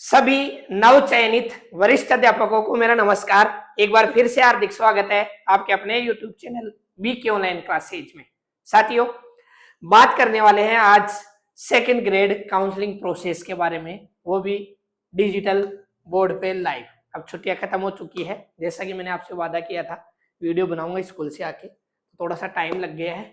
सभी नवचयनित वरिष्ठ अध्यापकों को मेरा नमस्कार। एक बार फिर से हार्दिक स्वागत है आपके अपने YouTube channel B K online classes में। साथियों, बात करने वाले हैं आज सेकंड ग्रेड काउंसलिंग प्रोसेस के बारे में, वो भी डिजिटल बोर्ड पे लाइव। अब छुट्टियां खत्म हो चुकी है, जैसा कि मैंने आपसे वादा किया था वीडियो बनाऊंगा स्कूल से आके, थोड़ा सा टाइम लग गया है।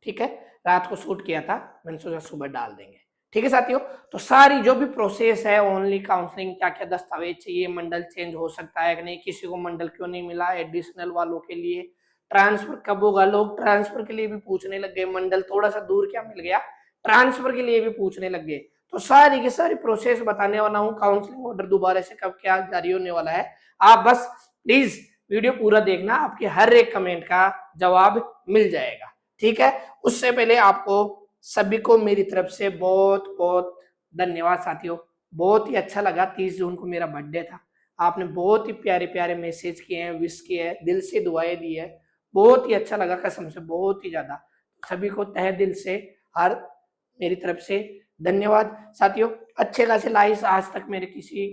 ठीक है, रात को शूट किया था, मैंने सोचा सुबह डाल देंगे। ठीक है साथियों, तो सारी जो भी प्रोसेस है ओनली काउंसलिंग, क्या क्या दस्तावेज चाहिए, मंडल चेंज हो सकता है कि नहीं, किसी को मंडल क्यों नहीं मिला, एडिशनल वालों के लिए ट्रांसफर कब होगा, लोग ट्रांसफर के लिए भी पूछने लग गए, मंडल थोड़ा सा दूर क्या मिल गया, ट्रांसफर के लिए भी पूछने लग गए। तो सारी की सारी प्रोसेस बताने वाला हूँ, काउंसलिंग ऑर्डर दोबारा से कब क्या जारी होने वाला है। आप बस प्लीज वीडियो पूरा देखना, आपके हर एक कमेंट का जवाब मिल जाएगा। ठीक है, उससे पहले आपको सभी को मेरी तरफ से बहुत बहुत धन्यवाद। साथियों, बहुत ही अच्छा लगा, 30 जून को मेरा बर्थडे था, आपने बहुत ही प्यारे प्यारे मैसेज किए हैं, विश किए हैं, दिल से दुआएं दी है, बहुत ही अच्छा लगा, कसम से बहुत ही ज्यादा। सभी को तहे दिल से हर मेरी तरफ से धन्यवाद। साथियों, अच्छे खासे लाइक्स आज तक मेरे किसी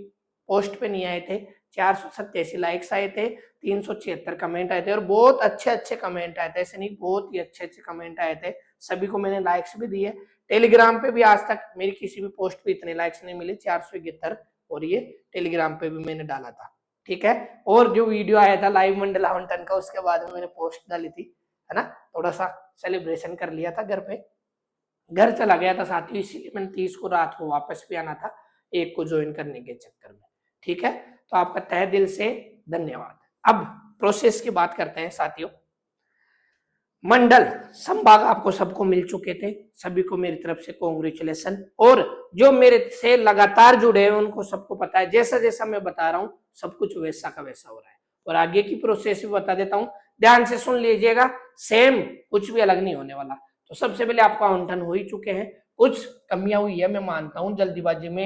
पोस्ट पे नहीं आए थे, 487 लाइक्स आए थे, 376 कमेंट आए थे और बहुत अच्छे अच्छे कमेंट आए थे, ऐसे नहीं बहुत ही अच्छे अच्छे कमेंट आए थे, सभी को मैंने लाइक्स भी दिए। टेलीग्राम पे भी आज तक मेरी किसी भी पोस्ट पे इतने लाइक्स नहीं मिले, 471, और ये टेलीग्राम पे भी मैंने डाला था। ठीक है, और जो वीडियो आया था लाइव मंडल आवंटन का, उसके बाद में मैंने पोस्ट डाली थी, है ना, थोड़ा सा सेलिब्रेशन कर लिया था घर पे, घर चला गया था साथियों, इसीलिए मैंने 30 को रात को वापस भी आना था, एक को ज्वाइन करने के चक्कर में। ठीक है, तो आपका तहे दिल से धन्यवाद। अब प्रोसेस की बात करते हैं साथियों। मंडल संभाग आपको सबको मिल चुके थे, सभी को मेरी तरफ से कॉन्ग्रेचुलेशन, और जो मेरे से लगातार जुड़े हैं उनको सबको पता है, जैसा जैसा मैं बता रहा हूँ सब कुछ वैसा का वैसा हो रहा है। और आगे की प्रोसेस भी बता देता हूँ, ध्यान से सुन लीजिएगा, सेम कुछ भी अलग नहीं होने वाला। तो सबसे पहले आपको आवंटन हो ही चुके हैं, कुछ कमियां हुई है, मैं मानता हूँ जल्दीबाजी में,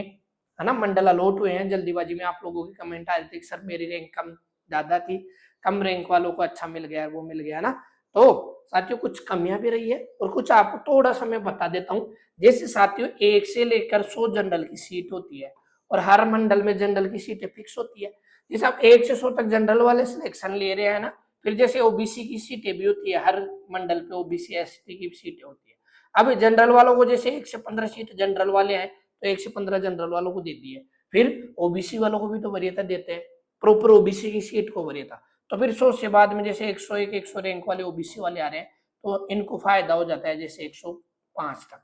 है ना, मंडल अलॉट हुए हैं जल्दीबाजी में। आप लोगों की कमेंट आ रही थी सर मेरी रैंक कम ज्यादा थी, कम रैंक वालों को अच्छा मिल गया, वो मिल गया ना। तो साथियों कुछ कमियां भी रही है और कुछ आपको थोड़ा सा मैं बता देता हूँ। जैसे साथियों 1 से लेकर 100 जनरल की सीट होती है और हर मंडल में जनरल की सीटें फिक्स होती है। जैसे आप 1 से 100 तक जनरल वाले सिलेक्शन ले रहे हैं ना, फिर जैसे ओबीसी की सीटें भी होती है, हर मंडल पे ओबीसी एसटी की सीटें होती है। अब जनरल वालों को जैसे 1 से 15 सीट जनरल वाले हैं, तो 1 से 15 जनरल वालों को दे दी है, फिर ओबीसी वालों को भी तो वरीयता देते हैं, प्रॉपर ओबीसी की सीट को वरीयता। तो फिर 100 से बाद में जैसे 101 100 रैंक वाले ओबीसी वाले आ रहे हैं, तो इनको फायदा हो जाता है जैसे 105 तक,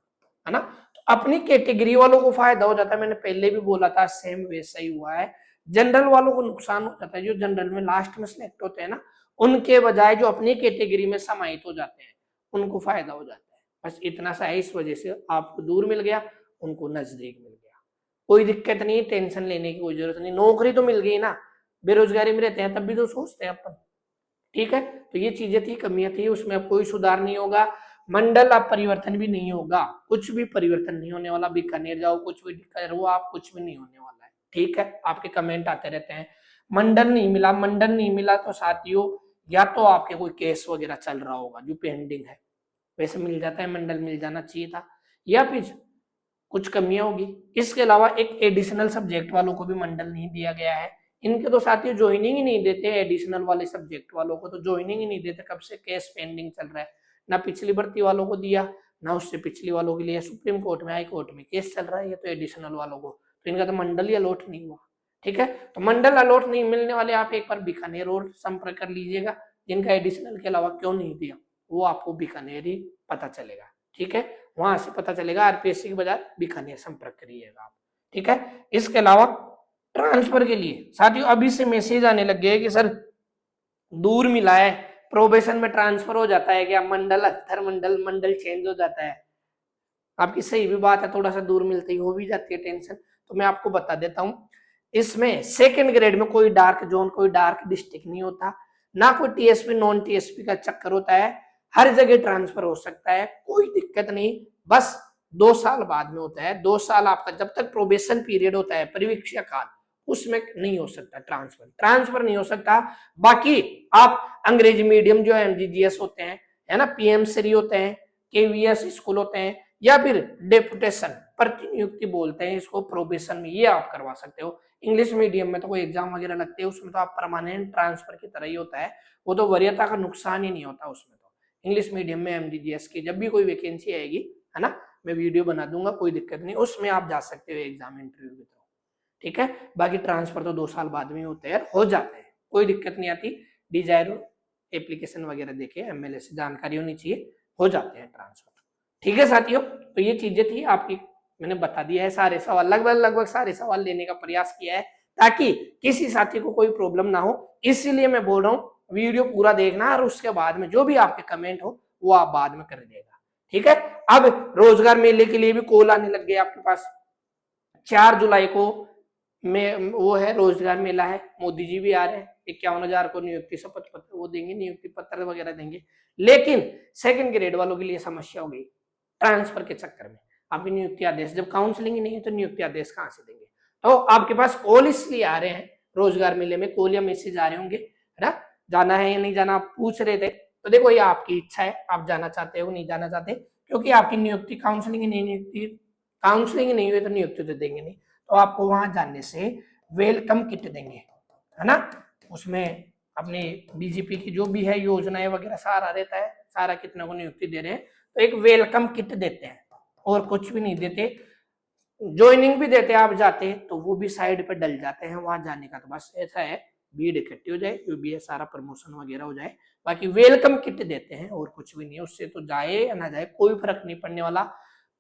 है ना। तो अपनी कैटेगरी वालों को फायदा हो जाता है, मैंने पहले भी बोला था, सेम वैसा ही हुआ है। जनरल वालों को नुकसान हो जाता है, जो जनरल में लास्ट में सिलेक्ट होते हैं ना, उनके बजाय जो अपनी कैटेगरी में समाहित हो जाते हैं उनको फायदा हो जाता है। बस इतना सा है, इस वजह से आपको दूर मिल गया, उनको नजदीक मिल गया, कोई दिक्कत नहीं, टेंशन लेने की कोई जरूरत नहीं, नौकरी तो मिल गई ना। बेरोजगारी में रहते हैं तब भी तो सोचते हैं अपन। ठीक है, तो ये चीजें थी, कमियां थी, उसमें अब कोई सुधार नहीं होगा। मंडल अब परिवर्तन भी नहीं होगा, कुछ भी परिवर्तन नहीं होने वाला, बीकानेर जाओ कुछ भी करो आप, कुछ भी नहीं होने वाला है। ठीक है, आपके कमेंट आते रहते हैं मंडल नहीं मिला, मंडल नहीं मिला, तो साथियों या तो आपके कोई केस वगैरह चल रहा होगा जो पेंडिंग है, वैसे मिल जाता है, मंडल मिल जाना चाहिए था, या फिर कुछ कमियां होगी। इसके अलावा एक एडिशनल सब्जेक्ट वालों को भी मंडल नहीं दिया गया है, इनके तो साथियों ज्वाइनिंग ही नहीं देते, एडिशनल वाले सब्जेक्ट वालों को तो ज्वाइनिंग ही नहीं देते, कब से केस पेंडिंग चल रहा है, ना पिछली भर्ती वालों को दिया, ना उससे पिछली वालों के लिए, सुप्रीम कोर्ट में हाई कोर्ट में केस चल रहा है, ये तो एडिशनल वालों को, तो इनका तो मंडल ही अलॉट नहीं हुआ। ठीक है, तो मंडल अलॉट नहीं मिलने वाले आप एक बार बीकानेर और संपर्क कर लीजिएगा, जिनका एडिशनल के अलावा क्यों नहीं दिया वो आपको बीकानेर ही पता चलेगा। ठीक है, वहां से पता चलेगा, आरपीएससी के बजाय बीकानेर संपर्क करिएगा आप। ठीक है, इसके अलावा ट्रांसफर के लिए साथियों अभी से मैसेज आने लग गए कि सर दूर मिला है, प्रोबेशन में ट्रांसफर हो जाता है क्या, मंडल अंतर मंडल मंडल चेंज हो जाता है। आपकी सही भी बात है, थोड़ा सा दूर मिलते ही हो भी जाती है टेंशन। तो मैं आपको बता देता हूं, इसमें सेकंड ग्रेड में कोई डार्क जोन, कोई डार्क डिस्ट्रिक्ट नहीं होता, ना कोई टीएसपी नॉन टीएसपी का चक्कर होता है, हर जगह ट्रांसफर हो सकता है, कोई दिक्कत नहीं। बस 2 साल बाद में होता है, 2 साल आपका जब तक प्रोबेशन पीरियड होता है, परिवीक्षा काल, उसमें नहीं हो सकता ट्रांसफर, ट्रांसफर नहीं हो सकता। बाकी आप अंग्रेजी मीडियम जो एमजीजीएस होते हैं, है ना, पीएम श्री होते हैं, केवीएस स्कूल होते हैं, या फिर डेपुटेशन, प्रतिनियुक्ति बोलते हैं इसको प्रोबेशन में, ये आप करवा सकते हो। इंग्लिश मीडियम में तो कोई एग्जाम वगैरह लगते हैं उसमें तो आप परमानेंट ट्रांसफर की तरह ही होता है, वो तो वरीयता का नुकसान ही नहीं होता उसमें। तो इंग्लिश मीडियम में एमडीडीएस की जब भी कोई वैकेंसी आएगी, है ना, मैं वीडियो बना दूंगा, कोई दिक्कत नहीं, उसमें आप जा सकते हो एग्जाम इंटरव्यू के थ्रू, ठीक है। बाकी ट्रांसफर तो 2 साल बाद में होते हैं, हो जाते हैं, कोई दिक्कत नहीं आती। डिजायर एप्लीकेशन वगैरह देखे, एमएलए से जानकारी होनी चाहिए, हो जाते हैं ट्रांसफर, ठीक है साथियों। तो ये चीजें थी आपकी, मैंने बता दिया है सारे सवाल, लगभग सारे सवाल लेने का प्रयास किया है ताकि किसी साथी को कोई प्रॉब्लम ना हो। इसीलिए मैं बोल रहा हूँ वीडियो पूरा देखना, और उसके बाद में जो भी आपके कमेंट हो वो आप बाद में कर देगा, ठीक है। अब रोजगार मेले के लिए भी कॉल आने लग गए आपके पास। 4 जुलाई को में वो है रोजगार मेला है, मोदी जी भी आ रहे हैं, 51,000 को नियुक्ति शपथ पत्र वो देंगे, नियुक्ति पत्र वगैरह देंगे। लेकिन सेकंड ग्रेड वालों के लिए समस्या हो गई ट्रांसफर के चक्कर में, आपकी नियुक्ति आदेश, जब काउंसलिंग ही नहीं है तो नियुक्ति आदेश कहां से देंगे। तो आपके पास कॉल इसलिए आ रहे हैं, रोजगार मेले में कॉल या मैसेज आ रहे होंगे, है ना, जाना है या नहीं जाना आप पूछ रहे थे। तो देखो ये आपकी इच्छा है, आप जाना चाहते हो नहीं जाना चाहते, क्योंकि आपकी नियुक्ति काउंसलिंग नहीं, नियुक्ति काउंसलिंग नहीं हुई तो नियुक्ति तो देंगे नहीं। तो आपको वहां जाने से वेलकम किट देंगे, है ना, उसमें अपने बीजेपी की जो भी है योजनाएं वगैरह सारा रहता है, सारा कितने को नियुक्ति दे रहे हैं, तो एक वेलकम किट देते हैं, और कुछ भी नहीं देते। ज्वाइनिंग भी देते हैं, आप जाते हैं तो वो भी साइड पे डल जाते हैं वहां जाने का, तो बस ऐसा है भीड़ इकट्ठी हो जाए, जो भी है सारा प्रमोशन वगैरह हो जाए, बाकी वेलकम किट देते हैं और कुछ भी नहीं है। उससे तो जाए या ना जाए कोई फर्क नहीं पड़ने वाला।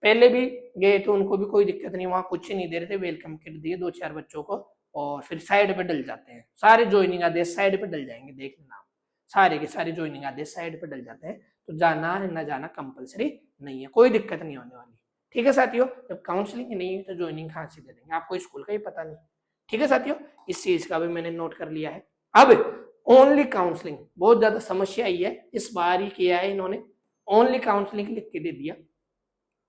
पहले भी गए तो उनको भी कोई दिक्कत नहीं, वहां कुछ ही नहीं दे रहे थे, वेलकम किट दिए 2-4 बच्चों को, और फिर साइड पे डल जाते हैं, सारे ज्वाइनिंग आदेश साइड पे डल जाएंगे, देख लेना आप, सारे के सारे ज्वाइनिंग आदेश साइड पे डल जाते हैं। तो जाना है ना जाना कंपलसरी नहीं है, कोई दिक्कत नहीं होने वाली, ठीक है साथियों। जब काउंसलिंग नहीं है तो ज्वाइनिंग कहाँ से दे देंगे, आपको स्कूल का ही पता नहीं, ठीक है साथियों। इस चीज का भी मैंने नोट कर लिया है। अब ओनली काउंसलिंग बहुत ज्यादा समस्या आई है, इस बार ही किया है इन्होंने, ओनली काउंसलिंग लिख के दे दिया।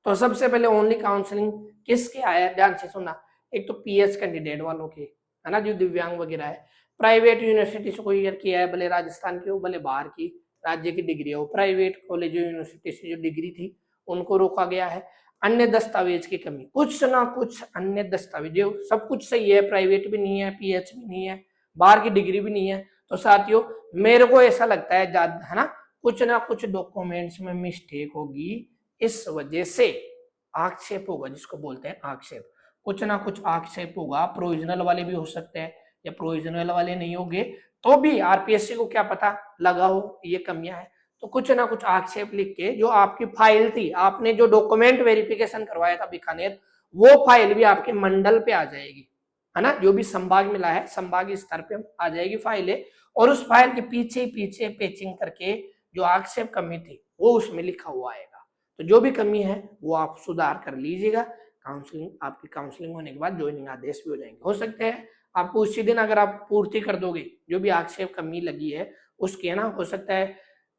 तो सबसे पहले ओनली काउंसलिंग किसके आया, ध्यान से सुनना। एक तो पीएच कैंडिडेट वालों के, है ना, जो दिव्यांग वगैरह है, प्राइवेट यूनिवर्सिटी से कोई ईयर किया है, भले राजस्थान की हो भले बाहर की राज्य की डिग्री हो, प्राइवेट कॉलेज यूनिवर्सिटी से जो डिग्री थी उनको रोका गया है। अन्य दस्तावेज की कमी, कुछ ना कुछ अन्य दस्तावेज, सब कुछ सही है, प्राइवेट भी नहीं है, पीएच भी नहीं है, बाहर की डिग्री भी नहीं है, तो साथियों मेरे को ऐसा लगता है ज्यादा, है ना, कुछ ना कुछ डॉक्यूमेंट्स में मिस्टेक होगी, इस वजह से आक्षेप होगा, जिसको बोलते हैं आक्षेप, कुछ ना कुछ आक्षेप होगा। प्रोविजनल वाले भी हो सकते हैं, या प्रोविजनल वाले नहीं होंगे तो भी आरपीएससी को क्या पता लगा हो ये कमियां है, तो कुछ ना कुछ आक्षेप लिख के जो आपकी फाइल थी, आपने जो डॉक्यूमेंट वेरिफिकेशन करवाया था बीकानेर, वो फाइल भी आपके मंडल पे आ जाएगी, है ना, जो भी संभाग मिला है संभाग स्तर पे आ जाएगी फाइलें, और उस फाइल के पीछे पीछे पेचिंग करके जो आक्षेप कमी थी वो उसमें लिखा हुआ आएगा। तो जो भी कमी है वो आप सुधार कर लीजिएगा। काउंसलिंग, आपकी काउंसलिंग होने के बाद ज्वाइनिंग आदेश भी हो जाएंगे, हो सकते हैं आपको उसी दिन, अगर आप पूर्ति कर दोगे जो भी आक्षेप कमी लगी है उसके, है ना, हो सकता है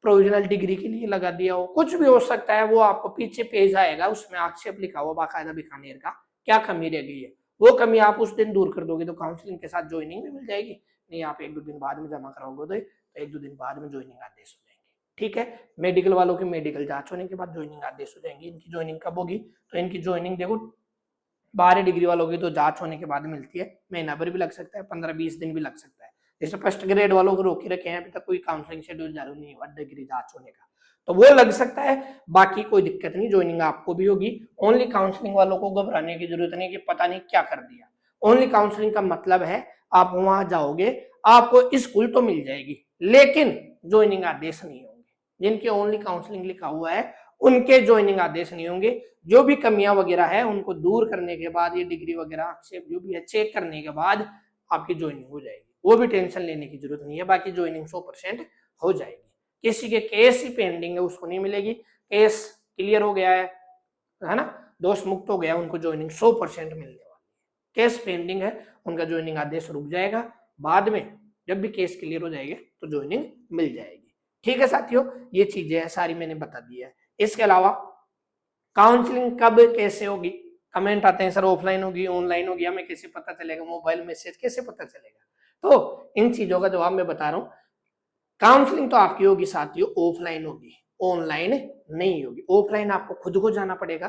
प्रोविजनल डिग्री के लिए लगा दिया हो, कुछ भी हो सकता है, वो आपको पीछे पेज आएगा उसमें आक्षेप लिखा हुआ बाकायदा बीकानेर का, क्या कमी रह गई है, वो कमी आप उस दिन दूर कर दोगे तो काउंसलिंग के साथ ज्वाइनिंग भी मिल जाएगी। नहीं आप 1-2 दिन बाद में जमा कराओगे तो 1-2 दिन बाद में ज्वाइनिंग आदेश हो जाएंगे, ठीक है। मेडिकल वालों की मेडिकल जांच होने के बाद ज्वाइनिंग आदेश हो जाएंगे। इनकी ज्वाइनिंग कब होगी, तो इनकी ज्वाइनिंग देखो 12 डिग्री वालों की तो जांच होने के बाद मिलती है, महीना भर भी लग सकता है, 15-20 दिन भी लग सकता है। जैसे फर्स्ट ग्रेड वालों को रोके रखे हैं, अभी तक कोई काउंसलिंग शेड्यूल जारी नहीं हुआ डिग्री जांच होने का, तो वो लग सकता है, बाकी कोई दिक्कत नहीं, ज्वाइनिंग आपको भी होगी। ओनली काउंसलिंग वालों को घबराने की जरूरत नहीं कि पता नहीं क्या कर दिया। ओनली काउंसलिंग का मतलब है आप वहां जाओगे, आपको स्कूल तो मिल जाएगी लेकिन ज्वाइनिंग आदेश नहीं होंगे। जिनके ओनली काउंसलिंग लिखा हुआ है उनके ज्वाइनिंग आदेश नहीं होंगे। जो भी कमियां वगैरह है उनको दूर करने के बाद, ये डिग्री वगैरह आक्षेप जो भी है चेक करने के बाद आपकी ज्वाइनिंग हो जाएगी, वो भी टेंशन लेने की जरूरत नहीं है। बाकी ज्वाइनिंग 100% हो जाएगी। किसी के केस ही पेंडिंग है उसको नहीं मिलेगी, केस क्लियर हो गया है ना, दोष मुक्त हो गया, उनको ज्वाइनिंग 100% मिलने वाली है। केस पेंडिंग है उनका ज्वाइनिंग आदेश रुक जाएगा, बाद में जब भी केस क्लियर हो जाएंगे तो ज्वाइनिंग मिल जाएगी, ठीक है साथियों। ये चीजें हैं सारी मैंने बता दी है। इसके अलावा काउंसलिंग कब कैसे होगी, कमेंट आते हैं सर ऑफलाइन होगी ऑनलाइन होगी, हमें कैसे पता चलेगा, मोबाइल मैसेज कैसे पता चलेगा, तो इन चीजों का जवाब मैं बता रहा हूँ। काउंसलिंग तो आपकी होगी साथियों ऑफलाइन होगी, ऑनलाइन नहीं होगी। ऑफलाइन आपको खुद को जाना पड़ेगा,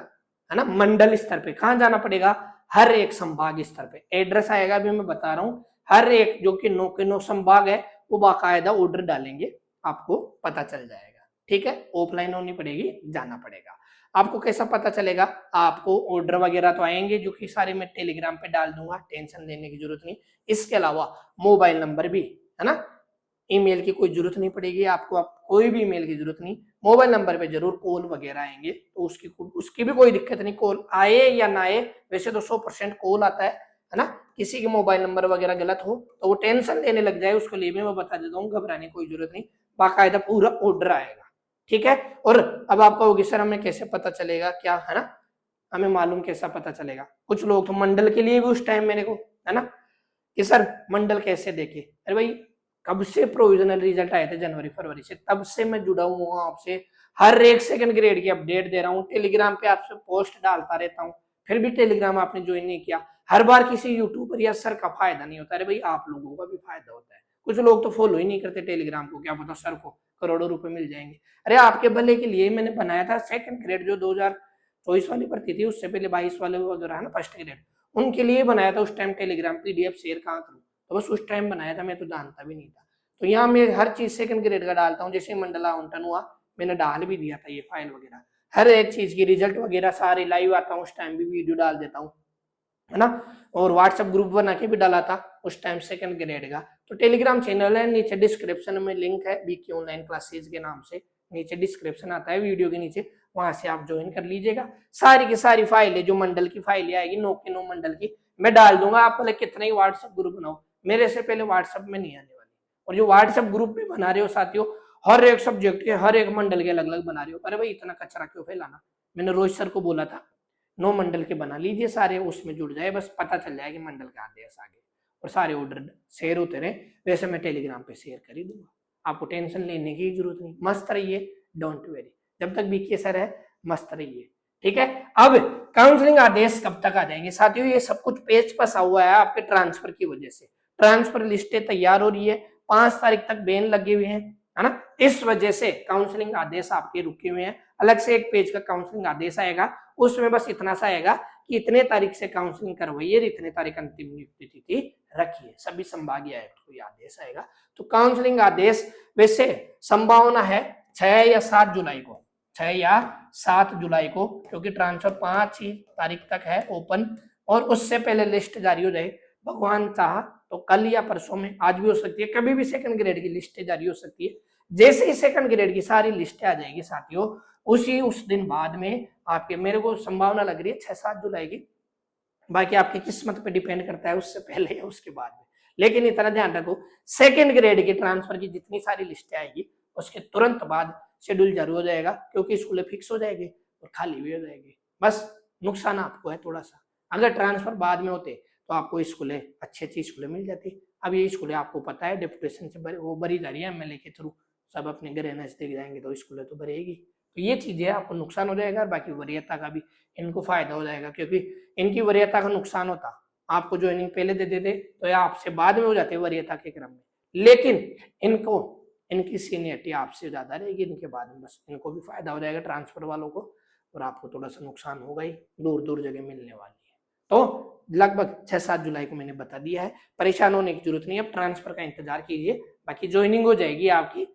है ना, मंडल स्तर पे कहाँ जाना पड़ेगा, हर एक संभाग स्तर पे एड्रेस आएगा, अभी मैं बता रहा हूँ, हर एक जो कि 9 के 9 संभाग है वो बाकायदा ऑर्डर डालेंगे, आपको पता चल जाएगा। ठीक है, ऑफलाइन होनी पड़ेगी, जाना पड़ेगा। आपको कैसा पता चलेगा, आपको ऑर्डर वगैरह तो आएंगे जो कि सारे मैं टेलीग्राम पे डाल दूंगा, टेंशन लेने की जरूरत नहीं। इसके अलावा मोबाइल नंबर भी, है ना, ईमेल की कोई जरूरत नहीं पड़ेगी आपको, आप कोई भी ईमेल की जरूरत नहीं, मोबाइल नंबर पे जरूर कॉल वगैरह आएंगे, तो उसकी भी कोई दिक्कत नहीं, कॉल आए या ना आए, वैसे तो 100% कॉल आता है ना। किसी के मोबाइल नंबर वगैरह गलत हो तो वो टेंशन लेने लग जाए, उसके लिए भी मैं बता देता हूँ, घबराने की कोई जरूरत नहीं, बाकायदा पूरा ऑर्डर आएगा। ठीक है, और अब आप कहोगे सर हमें कैसे पता चलेगा, क्या है ना, हमें मालूम कैसा पता चलेगा, कुछ लोग तो मंडल के लिए भी उस टाइम मेरे को, है ना, कि सर मंडल कैसे देखे, अरे भाई कब से प्रोविजनल रिजल्ट आए थे, जनवरी फरवरी से, तब से मैं जुड़ा हुआ हूँ आपसे, हर एक सेकंड ग्रेड की अपडेट दे रहा हूँ, टेलीग्राम पे आपसे पोस्ट डालता रहता हूँ, फिर भी टेलीग्राम आपने ज्वाइन नहीं किया। हर बार किसी यूट्यूबर या सर का फायदा नहीं होता, अरे भाई आप लोगों का भी फायदा होता है, कुछ लोग तो फॉलो ही नहीं करते टेलीग्राम को, क्या पता सर को करोड़ों रुपए मिल जाएंगे। अरे आपके भले के लिए मैंने बनाया था सेकंड ग्रेड, जो 2024 वाली भर्ती थी, उससे पहले 22 वाले वगैरह है ना, फर्स्ट ग्रेड, उनके लिए बनाया था उस टाइम टेलीग्राम, पीडीएफ शेयर कहाँ करूँ, तो बस उस टाइम बनाया था, मैं तो जानता भी नहीं था। तो यहाँ मैं हर चीज सेकंड ग्रेड का डालता हूँ, जैसे मंडला आवंटन हुआ मैंने डाल भी दिया था ये फाइल वगैरह, हर एक चीज की रिजल्ट वगैरह सारे लाइव आता हूँ, उस टाइम भी वीडियो डाल देता हूँ, है ना, और व्हाट्सएप ग्रुप बना के भी डाला था उस टाइम सेकंड ग्रेड का। तो टेलीग्राम चैनल है, नीचे डिस्क्रिप्शन में लिंक है, बीके ऑनलाइन क्लासेज के नाम से, नीचे डिस्क्रिप्शन आता है वीडियो के नीचे, वहां से आप ज्वाइन कर लीजिएगा। सारी की सारी फाइलें जो मंडल की फाइलें आएगी 9 के 9 मंडल की मैं डाल दूंगा, आप भले कितना ही व्हाट्सएप ग्रुप बनाओ, मेरे से पहले व्हाट्सएप में नहीं आने वाली। और जो व्हाट्सएप ग्रुप भी बना रहे हो साथियों, हर एक सब्जेक्ट के हर एक मंडल के अलग अलग बना रहे हो, अरे भाई इतना कचरा क्यों फैलाना, मैंने रोहित सर को बोला था 9 मंडल के बना लीजिए सारे, उसमें जुड़ जाए, बस पता चल जाए कि मंडल का आदेश आगे, और सारे ऑर्डर शेयर होते रहे, वैसे मैं टेलीग्राम पे शेयर कर ही दूंगा, आपको टेंशन लेने की जरूरत नहीं, मस्त रहिए, डोंट वेरी, जब तक बीके सर है मस्त रहिए। ठीक है, अब काउंसलिंग आदेश कब तक आ जाएंगे साथियों, ये सब कुछ पेज फंसा हुआ है आपके ट्रांसफर की वजह से, ट्रांसफर लिस्टें तैयार हो रही है, 5 तारीख तक बैन लगे हुए हैं, है ना, इस वजह से काउंसलिंग आदेश आपके रुके हुए हैं, अलग से एक पेज का काउंसलिंग आदेश आएगा, उसमें बस इतना सा आएगा कि इतने तारीख से काउंसलिंग करवाइए, इतने तारीख अंतिम नियुक्ति तिथि रखिए, सभी संभागीय आयुक्त को आदेश आएगा। तो काउंसलिंग आदेश वैसे संभावना है 6 या 7 जुलाई को, 6 या 7 जुलाई को, क्योंकि ट्रांसफर 5 ही तारीख तक है ओपन, और उससे पहले लिस्ट जारी हो जाए, भगवान चाह तो कल या परसों में, आज भी हो सकती है, कभी भी सेकंड ग्रेड की लिस्ट जारी हो सकती है। जैसे ही सेकंड ग्रेड की सारी लिस्टें आ जाएगी साथियों, उस दिन बाद में आपके, मेरे को संभावना लग रही है 6-7 जुलाई की, बाकी आपकी किस्मत पे डिपेंड करता है उससे पहले या उसके बाद में, लेकिन इतना ध्यान रखो सेकंड ग्रेड की ट्रांसफर की जितनी सारी लिस्टें आएगी उसके तुरंत बाद शेड्यूल जारी हो जाएगा, क्योंकि स्कूलें फिक्स हो जाएगी और खाली भी हो जाएगी। बस नुकसान आपको है थोड़ा सा, अगर ट्रांसफर बाद में होते तो आपको स्कूलें अच्छी अच्छी स्कूलें मिल जाती, अब ये स्कूलें आपको पता है डिप्यूटेशन से वो भरी जा रही है एमएलए के थ्रू, सब अपने घर नजदीक जाएंगे तो स्कूलें तो भरेगी, तो ये चीजें आपको नुकसान हो जाएगा, बाकी वरीयता का भी इनको फायदा हो जाएगा, क्योंकि इनकी वरीयता का नुकसान होता आपको ज्वाइनिंग पहले दे देते तो या आपसे बाद में हो जाते वरीयता के क्रम में, लेकिन इनको इनकी सीनियरिटी आपसे ज्यादा रहेगी, इनके बाद में बस इनको भी फायदा हो जाएगा ट्रांसफर वालों को, और आपको थोड़ा सा नुकसान होगा ही, दूर दूर जगह मिलने वाली है। तो लगभग 6-7 जुलाई को मैंने बता दिया है, परेशान होने की जरूरत नहीं है, अब ट्रांसफर का इंतजार कीजिए, बाकी ज्वाइनिंग हो जाएगी आपकी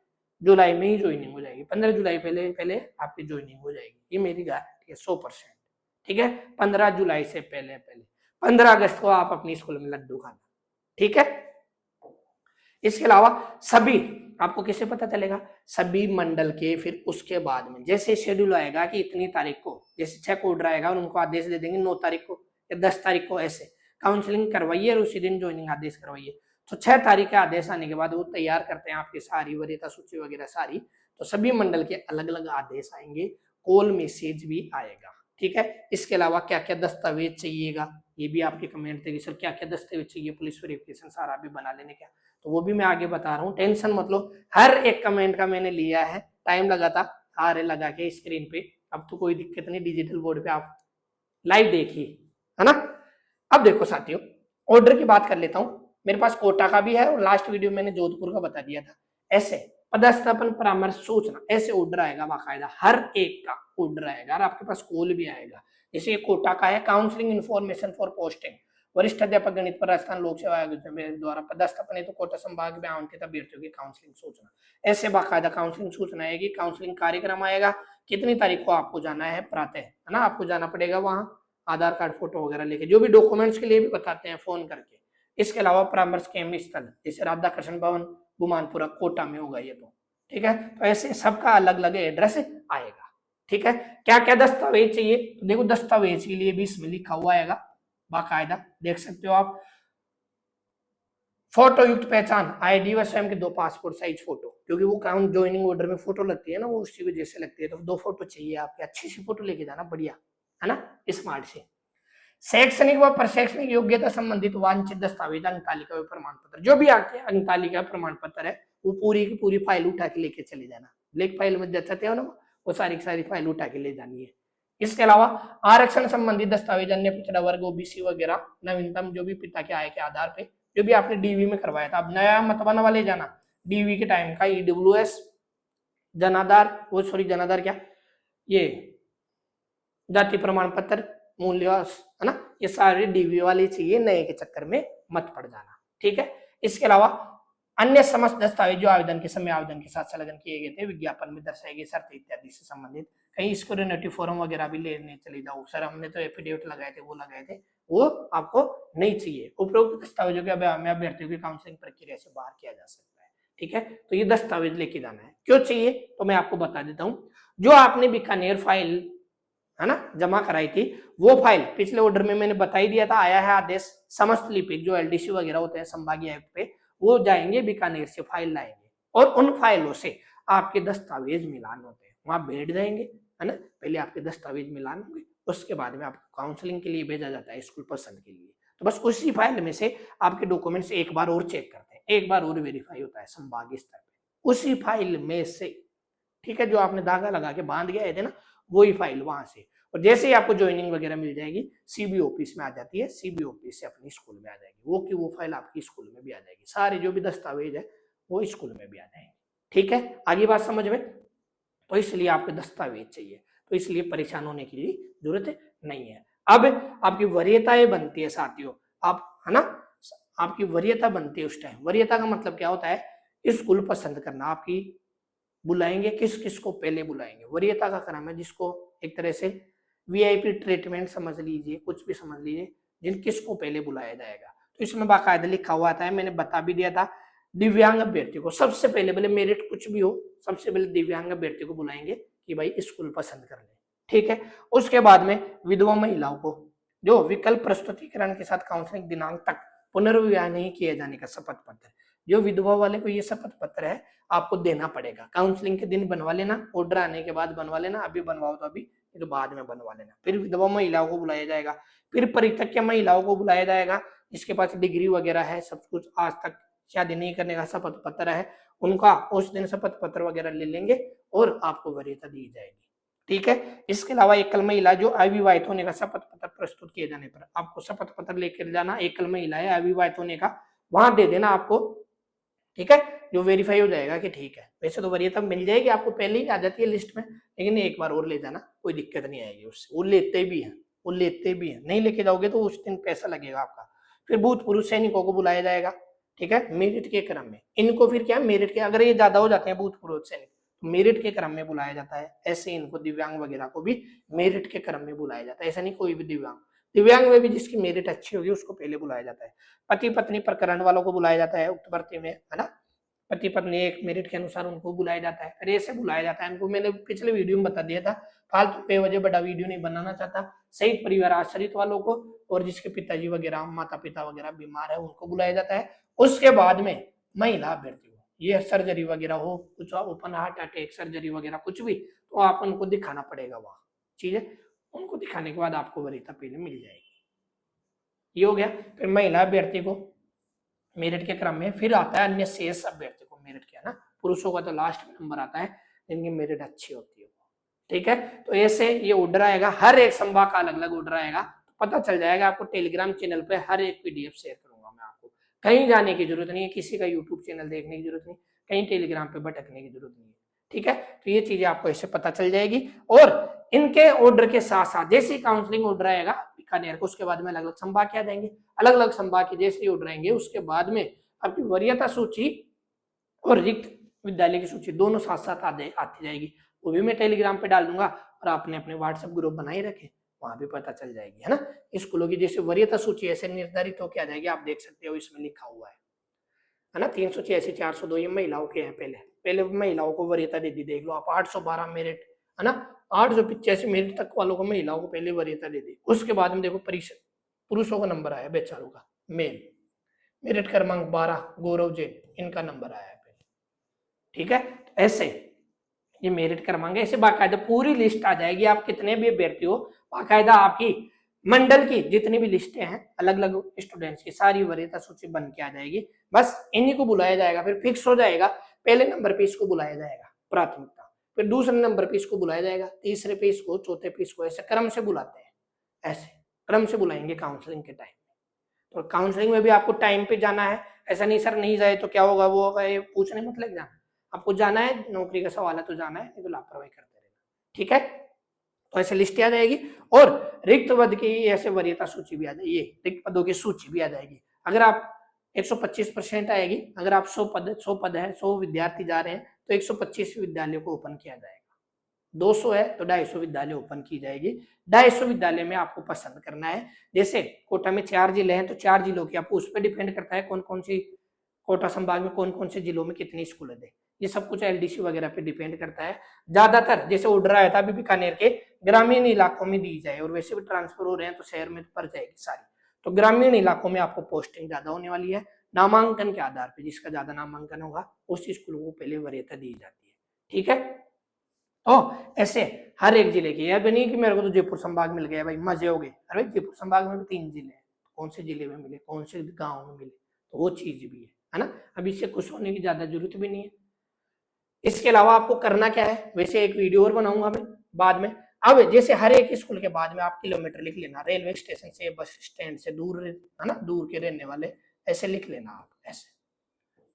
जुलाई में ही, ज्वाइनिंग हो जाएगी 15 जुलाई पहले पहले आपकी ज्वाइनिंग हो जाएगी, ये मेरी गारंटी है 100%। ठीक है, 15 जुलाई से पहले पहले 15 अगस्त को आप अपनी स्कूल में लड्डू खाना। ठीक है, इसके अलावा सभी आपको कैसे पता चलेगा, सभी मंडल के फिर उसके बाद में जैसे शेड्यूल आएगा कि इतनी तारीख को, जैसे 6 को ऑर्डर आएगा और उनको आदेश दे देंगे 9 तारीख को या 10 तारीख को, ऐसे काउंसलिंग करवाइए और उसी दिन ज्वाइनिंग आदेश करवाइए। तो 6 तारीख का आदेश आने के बाद वो तैयार करते हैं आपकी सारी वरीयता सूची वगैरह सारी, तो सभी मंडल के अलग अलग आदेश आएंगे, कॉल मैसेज भी आएगा। ठीक है, इसके अलावा क्या क्या दस्तावेज चाहिएगा ये भी आपके कमेंट थे कि सर क्या क्या दस्तावेज चाहिए, पुलिस वेरिफिकेशन सारा भी बना लेने क्या, तो वो भी मैं आगे बता रहा हूँ, टेंशन मत लो, हर एक कमेंट का मैंने लिया है, टाइम लगा था सारे लगा के स्क्रीन पे, अब तो कोई दिक्कत नहीं, डिजिटल बोर्ड पे आप लाइव देखिए, है ना। अब देखो साथियों, ऑर्डर की बात कर लेता हूँ, मेरे पास कोटा का भी है और लास्ट वीडियो मैंने जोधपुर का बता दिया था, ऐसे पदस्थापन परामर्श सूचना ऐसे ऑर्डर आएगा, बाकायदा हर एक का ऑर्डर आएगा और आपके पास कॉल भी आएगा, जैसे कोटा का है काउंसलिंग इन्फॉर्मेशन फॉर पोस्टिंग, वरिष्ठ अध्यापक गणित पर राजस्थान लोक सेवा आयोग द्वारा पदस्थापन तो कोटा संभाग में आवंटित अभ्यर्थियों की काउंसलिंग सूचना, ऐसे बाकायदा काउंसलिंग सूचना आएगी, काउंसलिंग कार्यक्रम आएगा, कितनी तारीख को आपको जाना है प्रातः, है ना, आपको जाना पड़ेगा वहां, आधार कार्ड फोटो वगैरह लेके, जो भी डॉक्यूमेंट्स के लिए भी बताते हैं फोन करके। इसके अलावा परामर्श केंद्र स्थल जैसे राधा कृष्ण भवन गुमानपुरा कोटा में होगा ये तो, ठीक है। तो ऐसे सबका अलग अलग एड्रेस आएगा, ठीक है। क्या क्या दस्तावेज चाहिए, तो देखो दस्तावेज के लिए भी इसमें लिखा हुआ आएगा बाकायदा, देख सकते हो आप। फोटो युक्त पहचान, आईडी व स्वयं के 2 पासपोर्ट साइज फोटो, क्योंकि वो काउंट ज्वाइनिंग ऑर्डर में फोटो लगती है ना, वो उसी वजह से लगती है, तो 2 फोटो चाहिए आपके, अच्छी सी फोटो लेके जाना, बढ़िया, है ना, स्मार्ट से। शैक्षणिक व प्रशैक्षणिक योग्यता संबंधित वांछित दस्तावेज, अंक तालिका व प्रमाण पत्र, जो भी आपके अंक तालिका प्रमाण पत्र है वो पूरी की पूरी फाइल उठा के लेके चले जाना, ब्लैक फाइल में जचाते हो ना, वो सारी की सारी फाइल उठा के ले जानी है। इसके अलावा आरक्षण संबंधित दस्तावेज, अन्य पिछड़ा वर्ग ओबीसी वगैरह, नवीनतम जो भी पिता के आय के आधार पे जो भी आपने डीवी में करवाया था, अब नया मत बनवा ले जाना, डीवी के टाइम का ईडब्ल्यूएस, जनाधार, वो सॉरी जनाधार क्या, ये जाति प्रमाण पत्र, मूल्य, है ना, ये सारे डीवी वाले चाहिए, नए के चक्कर में मत पड़ जाना, ठीक है। इसके अलावा अन्य समस्त दस्तावेज जो आवेदन के समय आवेदन के साथ संलग्न किए गए थे, विज्ञापन में दर्शाई गई शर्त इत्यादि से संबंधित, कहीं स्क्रूटिनी फॉर्म वगैरह भी लेने चले जाओ, सर हमने तो एफिडेविट लगाए थे, वो लगाए थे, वो आपको नहीं चाहिए। उपरोक्त दस्तावेजों के अभाव में अभ्यर्थियों की काउंसलिंग प्रक्रिया से बाहर किया जा सकता है, ठीक है। तो ये दस्तावेज लेके जाना है, क्यों चाहिए तो मैं आपको बता देता हूँ। जो आपने बीकानेर फाइल, है ना, जमा कराई थी, वो फाइल पिछले ऑर्डर में मैंने बता ही दिया था, आया है आदेश, समस्त लिपिक जो एलडीसी वगैरह होते हैं संभागीय आयुक्त पे, वो जाएंगे बीकानेर से फाइल लाएंगे, और उन फाइलों से आपके दस्तावेज मिलान होते हैं, वहां बैठ जाएंगे, है ना, पहले आपके दस्तावेज मिलान होंगे, उसके बाद में आपको काउंसलिंग के लिए भेजा जाता है, स्कूल पसंद के लिए। तो बस उसी फाइल में से आपके डॉक्यूमेंट्स एक बार और चेक करते हैं, एक बार और वेरीफाई होता है संभागीय स्तर पे, उसी फाइल में से, ठीक है, जो आपने धागा लगा के बांध गए थे ना, वही फाइल वहां से, और जैसे ही आपको ज्वाइनिंग वगैरह मिल जाएगी, सीबी ऑफिस में आ जाती है, सीबी ऑफिस से अपनी स्कूल में आ जाएगी, वो की वो फाइल आपकी स्कूल में भी आ जाएगी, सारे जो भी दस्तावेज है वो स्कूल में भी आ जाएंगे, ठीक है। आगे बात समझ में, तो इसलिए आपको दस्तावेज चाहिए, तो इसलिए परेशान होने की जरूरत नहीं है। अब आपकी वरीयताएं बनती है साथियों, आप, है ना, आपकी वरीयता बनती है उस टाइम। वरीयता का मतलब क्या होता है, स्कूल पसंद करना, आपकी बुलाएंगे किस किस को पहले बुलाएंगे, वरीयता का क्रम है, जिसको एक तरह से वीआईपी ट्रीटमेंट समझ लीजिए, कुछ भी समझ लीजिए, जिन किसको पहले बुलाया जाएगा। तो इसमें बाकायदा लिखा हुआ था, मैंने बता भी दिया था, दिव्यांग अभ्यर्थी को सबसे पहले, भले मेरिट कुछ भी हो, सबसे पहले दिव्यांग अभ्यर्थी को बुलाएंगे कि भाई स्कूल पसंद कर ले, ठीक है। उसके बाद में विधवा महिलाओं को, जो विकल्प प्रस्तुतिकरण के साथ काउंसलिंग दिनांक तक पुनर्विवाह नहीं किए जाने का शपथ पत्र, जो विधवा वाले को ये शपथ पत्र है आपको देना पड़ेगा, काउंसलिंग के दिन बनवा लेना, ऑर्डर आने के बाद बनवा लेना, अभी बनवाओ तो अभी, तो बाद में बनवा लेना। फिर विधवा महिलाओं को बुलाया जाएगा, फिर परित्यक्ता महिलाओं को बुलाया जाएगा, जिसके पास डिग्री वगैरह है, सब कुछ, आज तक शादी नहीं करने का शपथ पत्र है, उनका उस दिन शपथ पत्र वगैरह ले लेंगे और आपको वरीयता दी जाएगी, ठीक है। इसके अलावा एकल महिला जो अविवाहित होने का शपथ पत्र प्रस्तुत किए जाने पर आपको शपथ पत्र लेकर जाना, एकल महिला है अविवाहित होने का, वहां दे देना आपको, ठीक है, जो वेरीफाई हो जाएगा कि ठीक है। वैसे तो वरीयता मिल जाएगी आपको, पहले ही आ जाती है लिस्ट में, लेकिन एक बार और ले जाना, कोई दिक्कत नहीं आएगी उससे, वो लेते भी हैं, वो लेते भी हैं, नहीं लेके जाओगे तो उस दिन पैसा लगेगा आपका। फिर भूतपूर्व सैनिकों को बुलाया जाएगा, ठीक है, मेरिट के क्रम में, इनको फिर क्या मेरिट के, अगर ये ज्यादा हो जाते हैं भूतपूर्व सैनिक, तो मेरिट के क्रम में बुलाया जाता है, ऐसे इनको दिव्यांग वगैरह को भी मेरिट के क्रम में बुलाया जाता है, ऐसा नहीं कोई भी दिव्यांग, दिव्यांग में भी जिसकी मेरिट अच्छी होगी उसको पहले बुलाया जाता है। पति पत्नी प्रकरण वालों को बुलाया जाता है उक्त भर्ती में, है ना, पति पत्नी एक मेरिट के अनुसार उनको बुलाया जाता है, फिर ऐसे बुलाया जाता है। उनको मैंने पिछले वीडियो में बता दिया था, फालतू बेवजह बड़ा वीडियो नहीं बनाना चाहता। संयुक्त परिवार आश्रित वालों को और जिसके पिताजी वगैरह माता पिता वगैरह बीमार है उनको बुलाया जाता है। उसके बाद में महिला अभ्यर्थी को, ये सर्जरी वगैरह हो, कुछ ओपन हार्ट अटैक सर्जरी वगैरह कुछ भी, तो आप उनको दिखाना पड़ेगा वहां, चीजें उनको दिखाने के बाद आपको वरीयता पहले मिल जाएगी। ये हो गया। फिर महिला अभ्यर्थी को मेरिट के क्रम में, फिर आता है अन्य शेष अभ्यर्थी को मेरिट किया ना, पुरुषों का तो लास्ट में नंबर आता है जिनकी मेरिट अच्छी होती है, ठीक है। तो ऐसे ये ऑर्डर आएगा, हर एक संभाग का अलग अलग ऑर्डर आएगा, तो पता चल जाएगा आपको। टेलीग्राम चैनल पे हर एक पीडीएफ शेयर करूंगा मैं आपको, कहीं जाने की जरूरत नहीं है, किसी का यूट्यूब चैनल देखने की जरूरत नहीं, कहीं टेलीग्राम पे भटकने की जरूरत नहीं है, ठीक है, तो ये चीजें आपको इससे पता चल जाएगी। और इनके ऑर्डर के साथ साथ जैसे ही काउंसलिंग ऑर्डर आएगा बीकानेर को, उसके बाद में अलग अलग संभाग क्या जाएंगे, अलग अलग संभाग के जैसे ही ऑर्डर आएंगे उसके बाद में आपकी वरीयता सूची और रिक्त विद्यालय की सूची दोनों साथ साथ आती जाएगी। वो भी मैं टेलीग्राम पे डाल दूंगा और आपने अपने व्हाट्सएप ग्रुप बनाए रखे, वहां भी पता चल जाएगी, है ना। स्कूलों की जैसे वरीयता सूची ऐसे निर्धारित होकर आ जाएगी, आप देख सकते हो इसमें लिखा हुआ है ना। 386 402 ये महिलाओं के हैं। पहले पहले महिलाओं को वरीयता दे दी, देख लो आप 812 मेरिट, है ना। 885 मेरिट तक वालों को महिलाओं को पहले वरीयता दे दी। उसके बाद में देखो परिषद पुरुषों का नंबर आया बेचारों का, मेल मेरिट क्रमांक 12 गौरव जैन, इनका नंबर आया है पहले, ठीक है। ऐसे ये मेरिट क्रमांक ऐसे बाकायदा पूरी लिस्ट आ जाएगी, आप कितने भी अभ्यर्थी हो बाकायदा आपकी मंडल की जितनी भी लिस्टें हैं अलग अलग स्टूडेंट्स की सारी वरीयता सूची बन के आ जाएगी। बस इन्हीं को बुलाया जाएगा, फिर फिक्स हो जाएगा, पहले नंबर पे इसको बुलाया जाएगा प्राथमिकता, फिर दूसरे नंबर पे इसको बुलाया जाएगा, तीसरे पे इसको, चौथे पे इसको, ऐसे क्रम से बुलाते हैं, ऐसे क्रम से बुलाएंगे काउंसलिंग के टाइम। तो काउंसलिंग में भी आपको टाइम पे जाना है, ऐसा नहीं सर नहीं जाए तो क्या होगा वो होगा, ये पूछने मत लग जाना, आपको जाना है, नौकरी का सवाल है तो जाना है, नहीं तो लापरवाही करते रहना, ठीक है। तो ऐसे लिस्ट आ जाएगी और रिक्त पद की ऐसे वरीयता सूची भी आ जाएगी, रिक्त पदों की सूची भी आ जाएगी। अगर आप 125% आएगी, अगर आप 100 पद है, 100 विद्यार्थी जा रहे हैं तो 125 विद्यालयों को ओपन किया जाएगा, 200 है तो 250 विद्यालय ओपन की जाएगी। 250 विद्यालय में आपको पसंद करना है, जैसे कोटा में 4 जिले हैं तो 4 जिलों की आपको उस पर डिपेंड करता है कौन कौन सी कोटा संभाग में कौन कौन से जिलों में कितनी स्कूल है, ये सब कुछ एलडीसी वगैरह पे डिपेंड करता है। ज्यादातर जैसे ऑर्डर आया था अभी बीकानेर के ग्रामीण इलाकों में दी जाए, और वैसे भी ट्रांसफर हो रहे हैं तो शहर में पड़ जाएगी सारी, तो ग्रामीण इलाकों में आपको पोस्टिंग ज्यादा होने वाली है। नामांकन के आधार पर जिसका ज्यादा नामांकन होगा उस स्कूल को पहले वरीयता दी जाती है, ठीक है। तो ऐसे हर एक जिले की, यह नहीं कि मेरे को तो जयपुर संभाग मिल गया भाई मजे हो गए, अरे जयपुर संभाग में भी 3 जिले हैं, कौन से जिले में मिले, कौन से गांव में मिले, तो वो चीज भी है ना। अब इससे खुश होने की ज्यादा जरूरत भी नहीं है। इसके अलावा आपको करना क्या है, वैसे एक वीडियो और बनाऊंगा मैं बाद में। अब जैसे हर एक स्कूल के बाद में आप किलोमीटर लिख लेना, रेलवे स्टेशन से बस स्टैंड से दूर है ना, दूर के रहने वाले ऐसे लिख लेना आप, ऐसे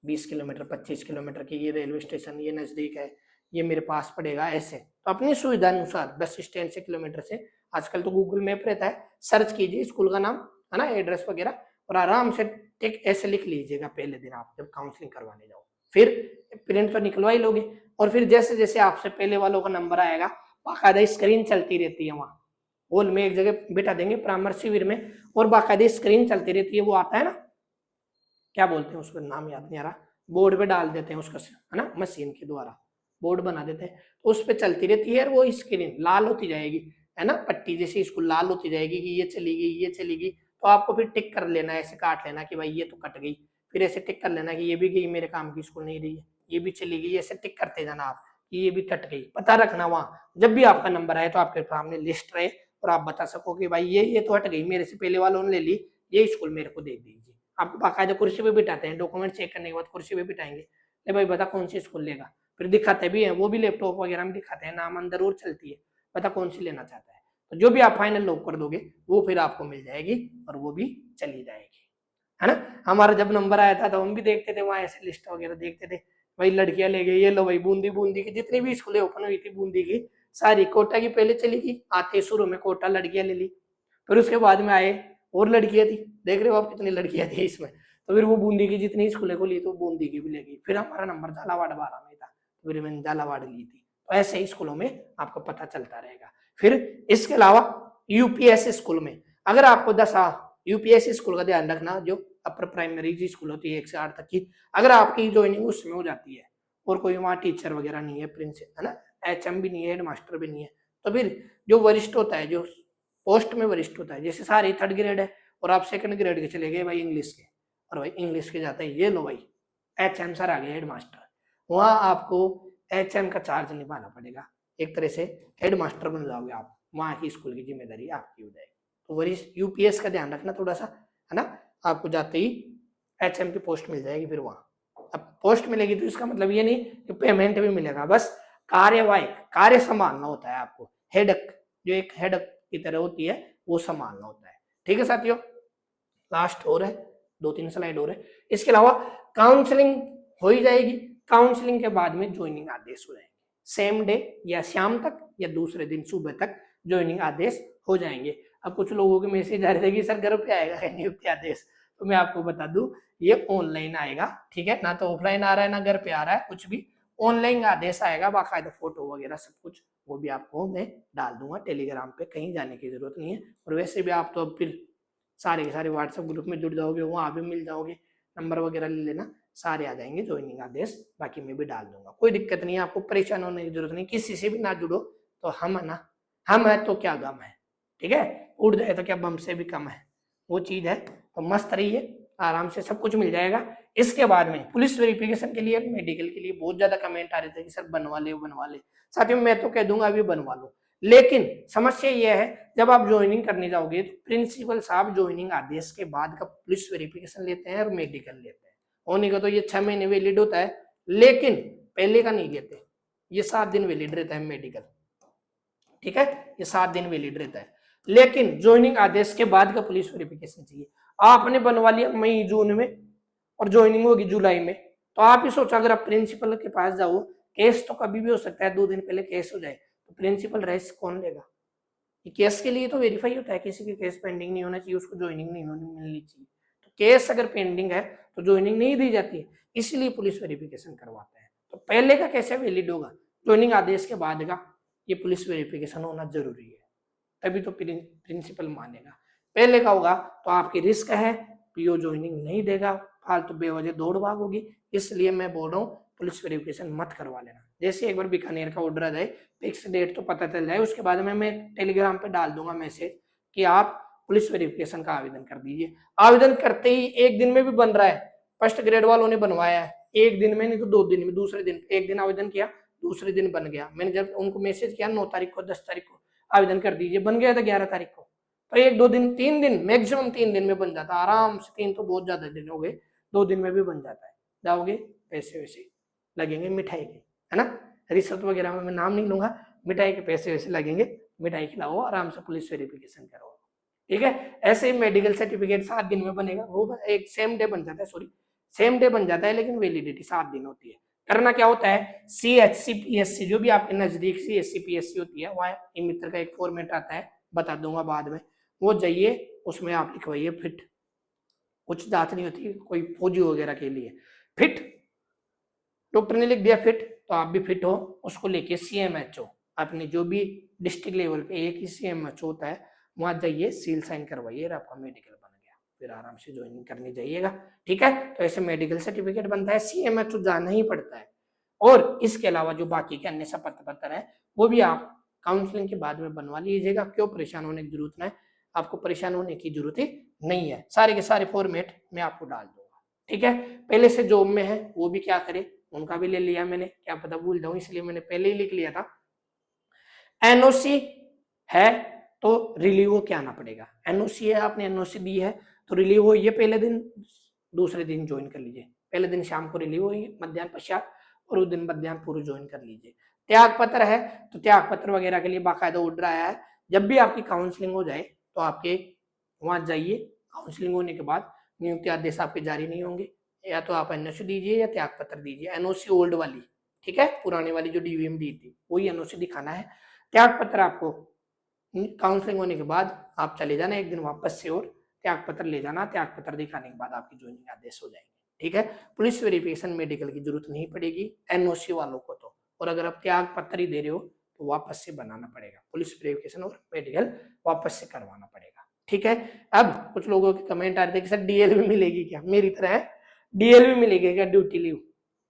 20 किलोमीटर 25 किलोमीटर की ये रेलवे स्टेशन, ये नजदीक है, ये मेरे पास पड़ेगा, ऐसे तो अपनी सुविधा अनुसार बस स्टैंड से किलोमीटर से, आजकल तो गूगल मैप रहता है, सर्च कीजिए स्कूल का नाम, है ना, एड्रेस वगैरह, और आराम से टिक ऐसे लिख लीजिएगा पहले दिन आप जब काउंसलिंग करवाने जाओ। फिर प्रिंट तो निकलवा ही लोगे, और फिर जैसे जैसे आपसे पहले वालों का नंबर आएगा बाकायदा स्क्रीन चलती रहती है, वहां हॉल में एक जगह बिठा देंगे परामर्श शिविर में, और बाकायदा स्क्रीन चलती रहती है, वो आता है ना क्या बोलते हैं उसका नाम याद नहीं आ रहा, बोर्ड पे डाल देते हैं उसका, है ना, मशीन के द्वारा बोर्ड बना देते हैं, तो उस पर चलती रहती है, वो स्क्रीन लाल होती जाएगी, है ना, पट्टी जैसी इसको लाल होती जाएगी कि ये चलेगी ये चलेगी, तो आपको फिर टिक कर लेना है, ऐसे काट लेना कि भाई ये तो कट गई, फिर ऐसे टिक कर लेना कि ये भी गई मेरे काम की स्कूल नहीं रही है, ये भी चली गई, ऐसे टिक करते जाना आप कि ये भी कट गई, पता रखना वहां जब भी आपका नंबर आए तो आपके सामने लिस्ट रहे और आप बता सको कि भाई ये तो हट गई, मेरे से पहले वालों ने ले ली, ये स्कूल मेरे को दे दीजिए। आपको बाकायदा कुर्सी पे बिठाते हैं, डॉक्यूमेंट चेक करने के बाद कुर्सी पे बिठाएंगे, ले भाई बता कौन सी स्कूल लेगा, फिर दिखाते भी हैं, वो भी लैपटॉप वगैरह में दिखाते हैं, नाम अंदर और चलती है, पता कौन सी लेना चाहता है, तो जो भी आप फाइनल लॉक कर दोगे वो फिर आपको मिल जाएगी और वो भी चली जाएगी, है ना। हमारा जब नंबर आया था तो हम भी देखते थे वहां ऐसे लिस्ट वगैरह देखते थे, भाई लड़कियां ले गई, ये लो भाई बूंदी बूंदी की जितनी भी स्कूलें ओपन हुई थी बूंदी की सारी, कोटा की पहले चली गई, आते शुरू में कोटा लड़कियां ले ली, फिर उसके बाद में आए और लड़कियां थी, देख रहे हो आप कितनी लड़कियां थी इसमें, तो फिर वो बूंदी की जितनी स्कूलें खुली तो बूंदी की भी ले गई, फिर हमारा नंबर झालावाड़ 12 में था, फिर मैंने झालावाड़ ली थी, तो ऐसे ही स्कूलों में आपको पता चलता रहेगा। फिर इसके अलावा यूपीएससी स्कूल में अगर आपको 10 यूपीएससी स्कूल का ध्यान रखना, जो अपर प्राइमरी जी स्कूल होती है 1 से 8 तक की, अगर आपकी ज्वाइनिंग उसमें हो जाती है और कोई वहाँ टीचर वगैरह नहीं है, प्रिंसिपल है ना, एचएम भी नहीं है, हेडमास्टर भी नहीं है, तो फिर जो वरिष्ठ होता है, जो पोस्ट में वरिष्ठ होता है, जैसे सारे 3rd ग्रेड है और आप 2nd ग्रेड के चले गए भाई इंग्लिश के, और भाई इंग्लिश के जाते हैं, ये लो भाई एचएम सर आ गए हेडमास्टर, वहां आपको एचएम का चार्ज निभाना पड़ेगा, एक तरह से हेडमास्टर बन जाओगे आप, वहां की स्कूल की जिम्मेदारी आपकी हो जाएगी। तो वरिष्ठ यूपीएस का ध्यान रखना थोड़ा सा, है ना, आपको जाते ही एचएम की पोस्ट मिल जाएगी, फिर वहां अब पोस्ट मिलेगी तो इसका मतलब ये नहीं कि पेमेंट भी मिलेगा, बस कार्यवाही कार्य संभालना होता है आपको, हेडक जो एक हेडक की तरह होती है वो संभालना होता है, ठीक है साथियों। लास्ट और है 2-3 स्लाइड और है, इसके अलावा काउंसलिंग हो ही जाएगी, काउंसलिंग के बाद में ज्वाइनिंग आदेश हो जाएंगे, सेम डे या शाम तक या दूसरे दिन सुबह तक ज्वाइनिंग आदेश हो जाएंगे। अब कुछ लोगों के मैसेज आ रहे थे कि सर घर पे आएगा नियुक्ति आदेश, तो मैं आपको बता दूं ये ऑनलाइन आएगा, ठीक है, ना तो ऑफलाइन आ रहा है ना घर पे आ रहा है, कुछ भी ऑनलाइन आदेश आएगा, बाकायदा फोटो वगैरह सब कुछ, वो भी आपको मैं डाल दूंगा टेलीग्राम पे, कहीं जाने की जरूरत नहीं है। और वैसे भी आप तो अब फिर सारे के सारे व्हाट्सएप ग्रुप में जुड़ जाओगे, वहां भी मिल जाओगे, नंबर वगैरह ले लेना, सारे आ जाएंगे ज्वाइनिंग आदेश, बाकी मैं भी डाल दूंगा, कोई दिक्कत नहीं है, आपको परेशान होने की जरूरत नहीं, किसी से भी ना जुड़ो तो हम है ना, हम है तो क्या गम है, ठीक है, उड़ जाए तो क्या बम से भी कम है, वो चीज है। तो मस्त रहिए, आराम से सब कुछ मिल जाएगा। इसके बाद में पुलिस वेरिफिकेशन के लिए, मेडिकल के लिए बहुत ज्यादा कमेंट आ रहे थे कि सर बनवा ले बनवा ले, साथियों मैं तो कह दूंगा अभी बनवा लो, लेकिन समस्या यह है जब आप ज्वाइनिंग करने जाओगे तो प्रिंसिपल साहब ज्वाइनिंग आदेश के बाद का पुलिस वेरिफिकेशन लेते हैं और मेडिकल लेते हैं, होने का तो ये 6 महीने वैलिड होता है, लेकिन पहले का नहीं लेते, ये 7 दिन वैलिड रहता है मेडिकल, ठीक है, ये 7 दिन वैलिड रहता है, लेकिन ज्वाइनिंग आदेश के बाद का पुलिस वेरिफिकेशन चाहिए। आपने बनवा लिया मई जून में और ज्वाइनिंग होगी जुलाई में, तो आप ही सोचो अगर आप प्रिंसिपल के पास जाओ, केस तो कभी भी हो सकता है, 2 दिन पहले केस हो जाए, तो प्रिंसिपल रेस्ट कौन लेगा? ये केस के लिए तो वेरीफाई होता है, किसी की केस पेंडिंग नहीं होना चाहिए, उसको ज्वाइनिंग नहीं मिलनी चाहिए, तो केस अगर पेंडिंग है तो ज्वाइनिंग नहीं दी जाती, इसलिए पुलिस वेरिफिकेशन करवाते हैं। तो पहले का कैसे वैलिड होगा? ज्वाइनिंग आदेश के बाद का ये पुलिस वेरिफिकेशन होना जरूरी है, तभी तो प्रिंसिपल मानेगा। पहले का होगा तो आपकी रिस्क है, पीओ ज्वाइनिंग नहीं देगा, फालतू बेवजह दौड़ भाग होगी, इसलिए मैं बोल रहा हूँ पुलिस वेरिफिकेशन मत करवा लेना। जैसे एक बार बीकानेर का ऑर्डर आ जाए, फिक्स डेट तो पता चल जाए, उसके बाद में मैं टेलीग्राम पे डाल दूंगा मैसेज कि आप पुलिस वेरिफिकेशन का आवेदन कर दीजिए। आवेदन करते ही 1 दिन में भी बन रहा है, फर्स्ट ग्रेड वालों ने बनवाया है 1 दिन में, नहीं तो 2 दिन में, दूसरे दिन, 1 दिन आवेदन किया दूसरे दिन बन गया। मैंने जब उनको मैसेज किया 9 तारीख को 10 तारीख को आवेदन कर दीजिए, बन गया था 11 तारीख को, तो 1-2 दिन, 3 दिन, मैक्सिमम 3 दिन में बन जाता आराम से, 3 तो बहुत ज्यादा दिन हो गए, 2 दिन में भी बन जाता है। जाओगे पैसे वैसे लगेंगे मिठाई के, है ना, रिश्वत वगैरह में मैं नाम नहीं लूंगा, मिठाई के पैसे वैसे लगेंगे, मिठाई खिलाओ आराम से, पुलिस वेरिफिकेशन करो, ठीक है। ऐसे ही मेडिकल सर्टिफिकेट 7 दिन में बनेगा, वो एक सेम डे बन जाता है, सॉरी सेम डे बन जाता है, लेकिन वैलिडिटी 7 दिन होती है। करना क्या होता है, CHC PSC जो भी आपके नजदीक CHC PSC होती है, वहां ई मित्र का एक फॉर्मेट आता है, बता दूंगा बाद में, वो जाइए उसमें आप लिखवाइए फिट, कुछ जांच नहीं होती कोई फौजी वगैरह के लिए, फिट, डॉक्टर ने लिख दिया फिट तो आप भी फिट हो, उसको लेके CMHO, अपने जो भी डिस्ट्रिक्ट लेवल पे एक ही CMHO होता है, वहां जाइए सील साइन करवाइए, आपका मेडिकल बन गया, फिर आराम से ज्वाइनिंग करने जाइएगा, ठीक है। तो ऐसे मेडिकल सर्टिफिकेट बनता है, CMHO जाना ही पड़ता है। और इसके अलावा जो बाकी के अन्य शपथ पत्र है वो भी आप काउंसलिंग के बाद में बनवा लीजिएगा, क्यों परेशान होने की जरूरत नहीं, आपको परेशान होने की जरूरत ही नहीं है, सारे के सारे फॉर्मेट मैं आपको डाल दूंगा, ठीक है। पहले से जॉब में है वो भी क्या करे, उनका भी ले लिया मैंने, क्या पता भूल जाऊं, इसलिए मैंने पहले ही लिख लिया था। NOC है तो रिलीव क्या आना पड़ेगा, NOC है, आपने NOC दी है तो रिलीव हो, ये पहले दिन दूसरे दिन ज्वाइन कर लीजिए, पहले दिन शाम को रिलीव होगी मध्याह्न पश्चात, और उस दिन मध्याह्न पूर्व ज्वाइन कर लीजिए। त्याग पत्र है तो त्याग पत्र वगैरह के लिए बाकायदा ऑर्डर आया है, जब भी आपकी काउंसलिंग हो जाए तो आपके वहां जाइए, काउंसलिंग होने के बाद नियुक्ति आदेश आपके जारी नहीं होंगे, या तो आप NOC दीजिए या त्याग पत्र दीजिए, NOC ओल्ड वाली, ठीक है, पुरानी वाली जो DVM दी थी वही NOC दिखाना है। त्याग पत्र आपको काउंसलिंग होने के बाद आप चले जाना एक दिन वापस से, और त्याग पत्र ले जाना, त्याग पत्र दिखाने के बाद आपकी ज्वाइनिंग आदेश हो जाएंगे, ठीक है। पुलिस वेरिफिकेशन मेडिकल की जरूरत नहीं पड़ेगी NOC वालों को तो, और अगर आप त्याग पत्र ही दे रहे हो तो वापस से बनाना पड़ेगा, पुलिस वेरिफिकेशन और मेडिकल वापस से करवाना पड़ेगा, ठीक है। अब कुछ लोगों के कमेंट आ रहे थे कि सर DL भी मिलेगी क्या, मेरी तरह है DL भी मिलेगी क्या, ड्यूटी लीव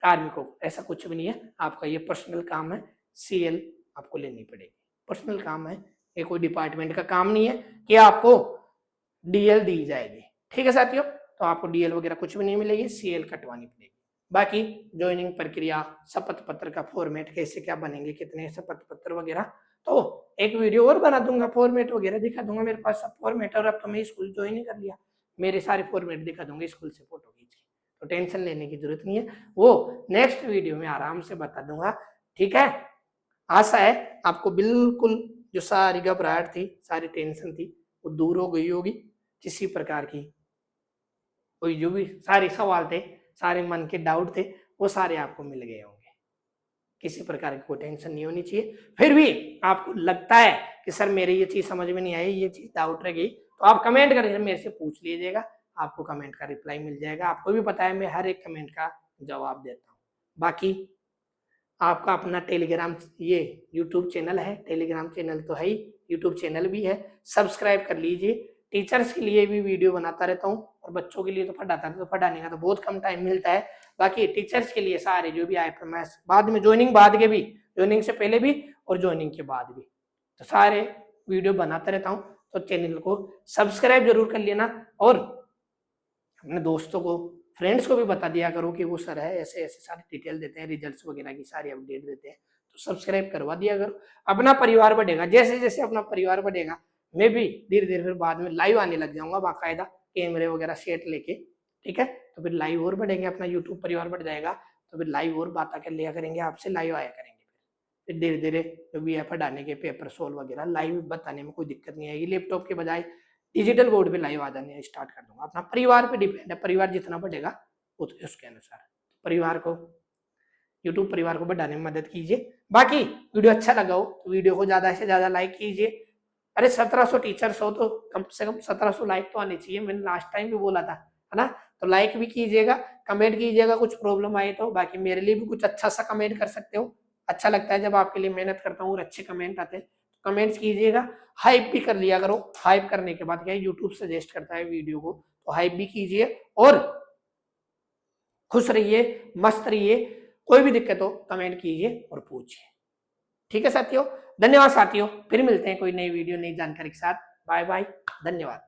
कार्मिकों को, ऐसा कुछ भी नहीं है, आपका ये पर्सनल काम है, CL आपको लेनी पड़ेगी, पर्सनल काम है, ये कोई डिपार्टमेंट का काम नहीं है कि आपको DL दी जाएगी, ठीक है साथियों। तो आपको DL वगैरह कुछ भी नहीं मिलेगी, CL कटवानी पड़ेगी। बाकी ज्वाइनिंग प्रक्रिया, शपथ पत्र का फॉर्मेट कैसे क्या बनेंगे, कितने शपथ पत्र वगैरह, तो एक वीडियो और बना दूंगा, फॉर्मेट वगैरह दिखा दूंगा, मेरे पास सब फॉर्मेट, और अब तो मैं स्कूल ज्वाइन ही कर लिया, मेरे सारे फॉर्मेट दिखा दूंगा स्कूल से फोटो खींच के, तो टेंशन लेने की जरूरत नहीं है, वो नेक्स्ट वीडियो में आराम से बता दूंगा, ठीक है। आशा है आपको बिल्कुल जो सारी घबराहट थी, सारी टेंशन थी, वो दूर हो गई होगी, किसी प्रकार की कोई जो भी सारे सवाल थे, सारे मन के डाउट थे, वो सारे आपको मिल गए होंगे। किसी प्रकार की कोई टेंशन नहीं होनी चाहिए। फिर भी आपको लगता है कि सर मेरी ये चीज समझ में नहीं आई, ये चीज डाउट रह गई, तो आप कमेंट करके मेरे से पूछ लीजिएगा, आपको कमेंट का रिप्लाई मिल जाएगा। आपको भी पता है मैं हर एक कमेंट का जवाब देता हूँ। बाकी आपका अपना टेलीग्राम, ये यूट्यूब चैनल है, टेलीग्राम चैनल तो है ही, यूट्यूब चैनल भी है, सब्सक्राइब कर लीजिए। टीचर्स के लिए भी वीडियो बनाता रहता हूँ और बच्चों के लिए तो पढ़ाता रहता हूँ, तो पढ़ाने का तो बहुत कम टाइम मिलता है। बाकी टीचर्स के लिए सारे जो भी IFMS बाद में ज्वाइनिंग बाद के भी, ज्वाइनिंग से पहले भी और ज्वाइनिंग के बाद भी, तो सारे वीडियो बनाता रहता हूँ। तो चैनल को सब्सक्राइब जरूर कर लेना और अपने दोस्तों को, फ्रेंड्स को भी बता दिया करो कि वो सर है ऐसे ऐसे सारी डिटेल देते हैं, रिजल्ट्स वगैरह की सारी अपडेट देते हैं, तो सब्सक्राइब करवा दिया करो। अपना परिवार बढ़ेगा, जैसे जैसे अपना परिवार बढ़ेगा मैं भी धीरे धीरे फिर बाद में लाइव आने लग जाऊंगा बाकायदा कैमरे वगैरह सेट लेके, ठीक है। तो फिर लाइव और बढ़ेंगे, अपना यूट्यूब परिवार बढ़ जाएगा, तो फिर लाइव और बातें कर लिया करेंगे, आपसे लाइव आया करेंगे। फिर धीरे धीरे जो भी है पढ़ाने के पेपर सोल्व वगैरह लाइव बताने में कोई दिक्कत नहीं आएगी। लैपटॉप के बजाय डिजिटल बोर्ड पे लाइव आ जाने स्टार्ट कर दूंगा। अपना परिवार पे डिपेंड है, परिवार जितना बढ़ेगा उसके अनुसार परिवार को, यूट्यूब परिवार को बढ़ाने में मदद कीजिए। बाकी वीडियो अच्छा लगा हो तो वीडियो को ज्यादा से ज्यादा लाइक कीजिए। अरे 1700 टीचर्स हो तो कम से कम 1700 लाइक तो आने चाहिए, मैंने लास्ट टाइम भी बोला था, है ना। तो लाइक भी कीजिएगा, कमेंट कीजिएगा कुछ प्रॉब्लम आए तो। बाकी मेरे लिए भी कुछ अच्छा सा कमेंट कर सकते हो, अच्छा लगता है जब आपके लिए मेहनत करता हूँ और अच्छे कमेंट आते हैं, कमेंट्स कीजिएगा। हाइप भी कर लिया करो, हाइप करने के बाद क्या यूट्यूब सजेस्ट करता है वीडियो को, तो हाइप भी कीजिए। और खुश रहिए, मस्त रहिए, कोई भी दिक्कत हो कमेंट कीजिए और पूछिए, ठीक है साथियों। धन्यवाद साथियों, फिर मिलते हैं कोई नई वीडियो नई जानकारी के साथ। बाय बाय, धन्यवाद।